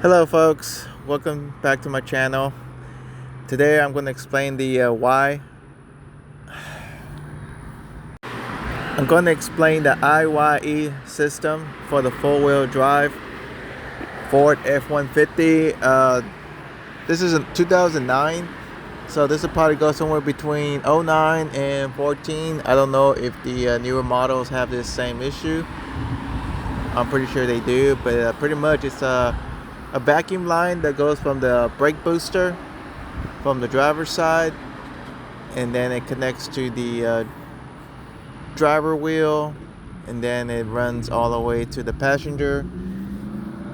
Hello folks, welcome back to my channel. Today I'm going to explain the why. I'm going to explain the IWE system for the four-wheel drive Ford F150. This is a 2009, so this will probably go somewhere between 09 and 14. I don't know if the newer models have this same issue. I'm pretty sure they do, but pretty much it's a vacuum line that goes from the brake booster from the driver's side, and then it connects to the driver wheel, and then it runs all the way to the passenger.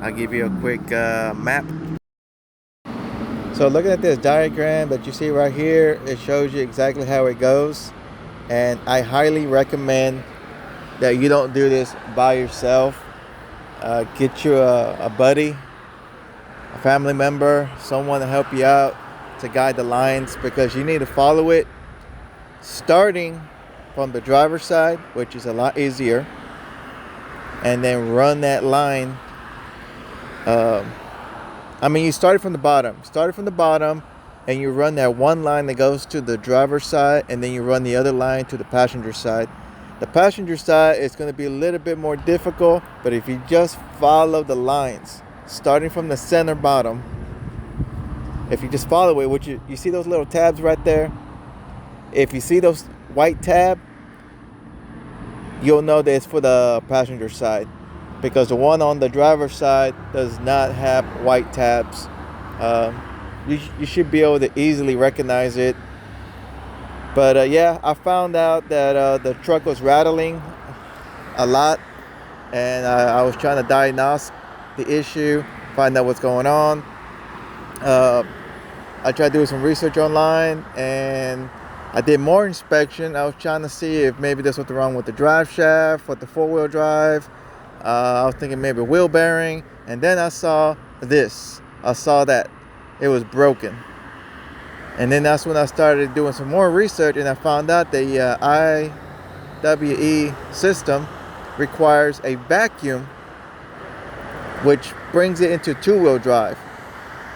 I'll give you a quick map. So looking at this diagram that you see right here, it shows you exactly how it goes, and I highly recommend that you don't do this by yourself. Get you a buddy, a family member, someone to help you out to guide the lines, because you need to follow it starting from the driver's side, which is a lot easier, and then run that line. You started from the bottom, and you run that one line that goes to the driver's side, and then you run the other line to the passenger side. The passenger side is going to be a little bit more difficult, but if you just follow the lines starting from the center bottom, if you just follow it, which you see those little tabs right there, if you see those white tab, you'll know that it's for the passenger side, because the one on the driver's side does not have white tabs. You should be able to easily recognize it. But yeah, I found out that the truck was rattling a lot, and I was trying to diagnose the issue, find out what's going on. I tried doing some research online, and I did more inspection. I was trying to see if maybe there's something wrong with the drive shaft, with the four-wheel drive. I was thinking maybe wheel bearing, and then I saw this. I saw that it was broken. And then that's when I started doing some more research, and I found out the IWE system requires a vacuum, which brings it into two-wheel drive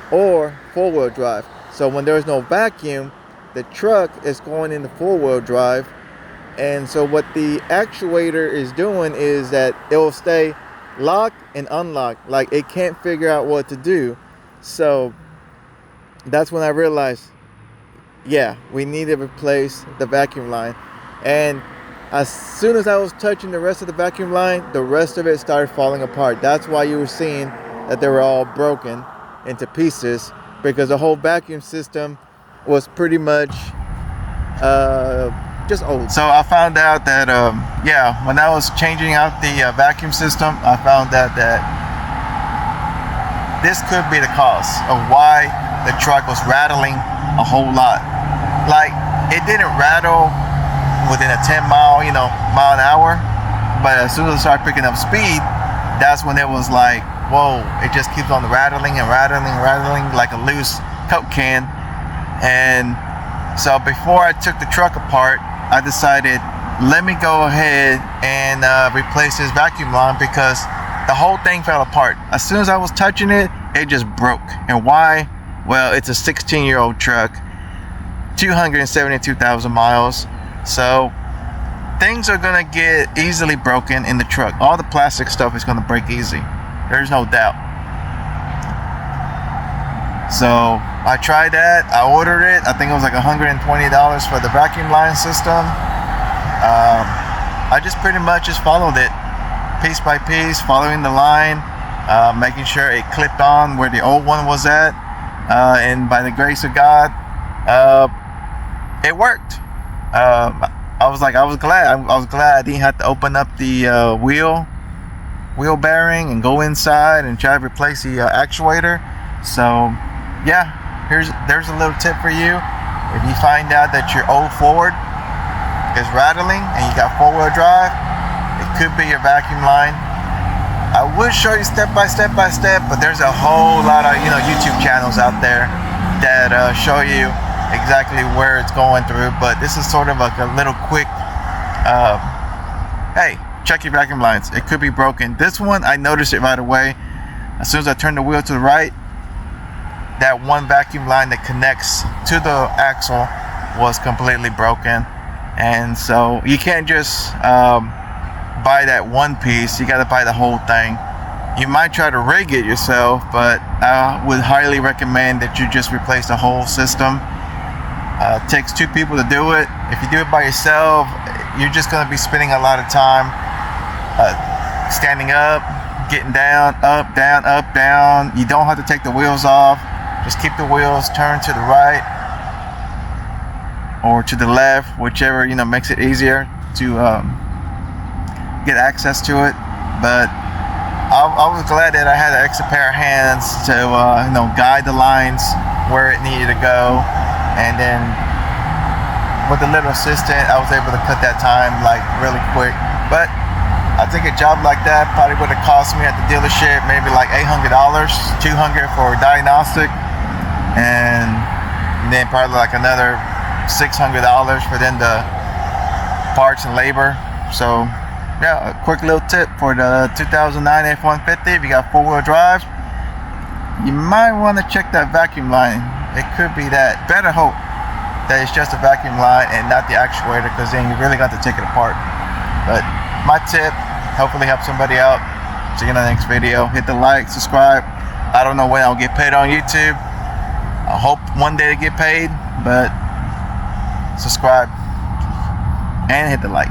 or four-wheel drive. So when there's no vacuum, the truck is going into four-wheel drive. And so what the actuator is doing is that it will stay locked and unlocked, like it can't figure out what to do. So that's when I realized, yeah, we need to replace the vacuum line. And as soon as I was touching the rest of the vacuum line, the rest of it started falling apart. That's why you were seeing that they were all broken into pieces, because the whole vacuum system was pretty much just old. So I found out that yeah, when I was changing out the vacuum system, I found out that this could be the cause of why the truck was rattling a whole lot. Like, it didn't rattle within a 10-mile an hour, but as soon as I started picking up speed, that's when it was like, whoa, it just keeps on rattling and rattling and rattling like a loose Coke can. And so before I took the truck apart, I decided, let me go ahead and replace this vacuum line, because the whole thing fell apart. As soon as I was touching it, it just broke. And why? Well, it's a 16-year-old truck, 272,000 miles. So things are gonna get easily broken in the truck. All the plastic stuff is gonna break easy. There's no doubt. So I tried that. I ordered it. I think it was like $120 for the vacuum line system. I just pretty much just followed it piece by piece, following the line, making sure it clipped on where the old one was at, and by the grace of God, it worked. I was glad. I was glad I didn't have to open up the wheel bearing and go inside and try to replace the actuator. So yeah, there's a little tip for you. If you find out that your old Ford is rattling and you got four-wheel drive, it could be your vacuum line. I would show you step by step, but there's a whole lot of YouTube channels out there that show you exactly where it's going through. But this is sort of like a little quick hey, check your vacuum lines. It could be broken. This one, I noticed it right away. As soon as I turned the wheel to the right, that one vacuum line that connects to the axle was completely broken. And so you can't just buy that one piece, you got to buy the whole thing. You might try to rig it yourself, but I would highly recommend that you just replace the whole system. It takes 2 people to do it. If you do it by yourself, you're just going to be spending a lot of time standing up, getting down, up, down, up, down. You don't have to take the wheels off. Just keep the wheels turned to the right or to the left, whichever makes it easier to get access to it. But I was glad that I had an extra pair of hands to guide the lines where it needed to go, and then with a little assistant I was able to cut that time like really quick. But I think a job like that probably would have cost me at the dealership maybe like $800, $200 for diagnostic, and then probably like another $600 for then the parts and labor. So yeah, a quick little tip for the 2009 F-150. If you got 4-wheel drive, you might want to check that vacuum line. It could be that. Better hope that it's just a vacuum line and not the actuator, because then you really got to take it apart. But my tip, hopefully help somebody out. See you in the next video. Hit the like, subscribe. I don't know when I'll get paid on YouTube. I hope one day to get paid, but subscribe and hit the like.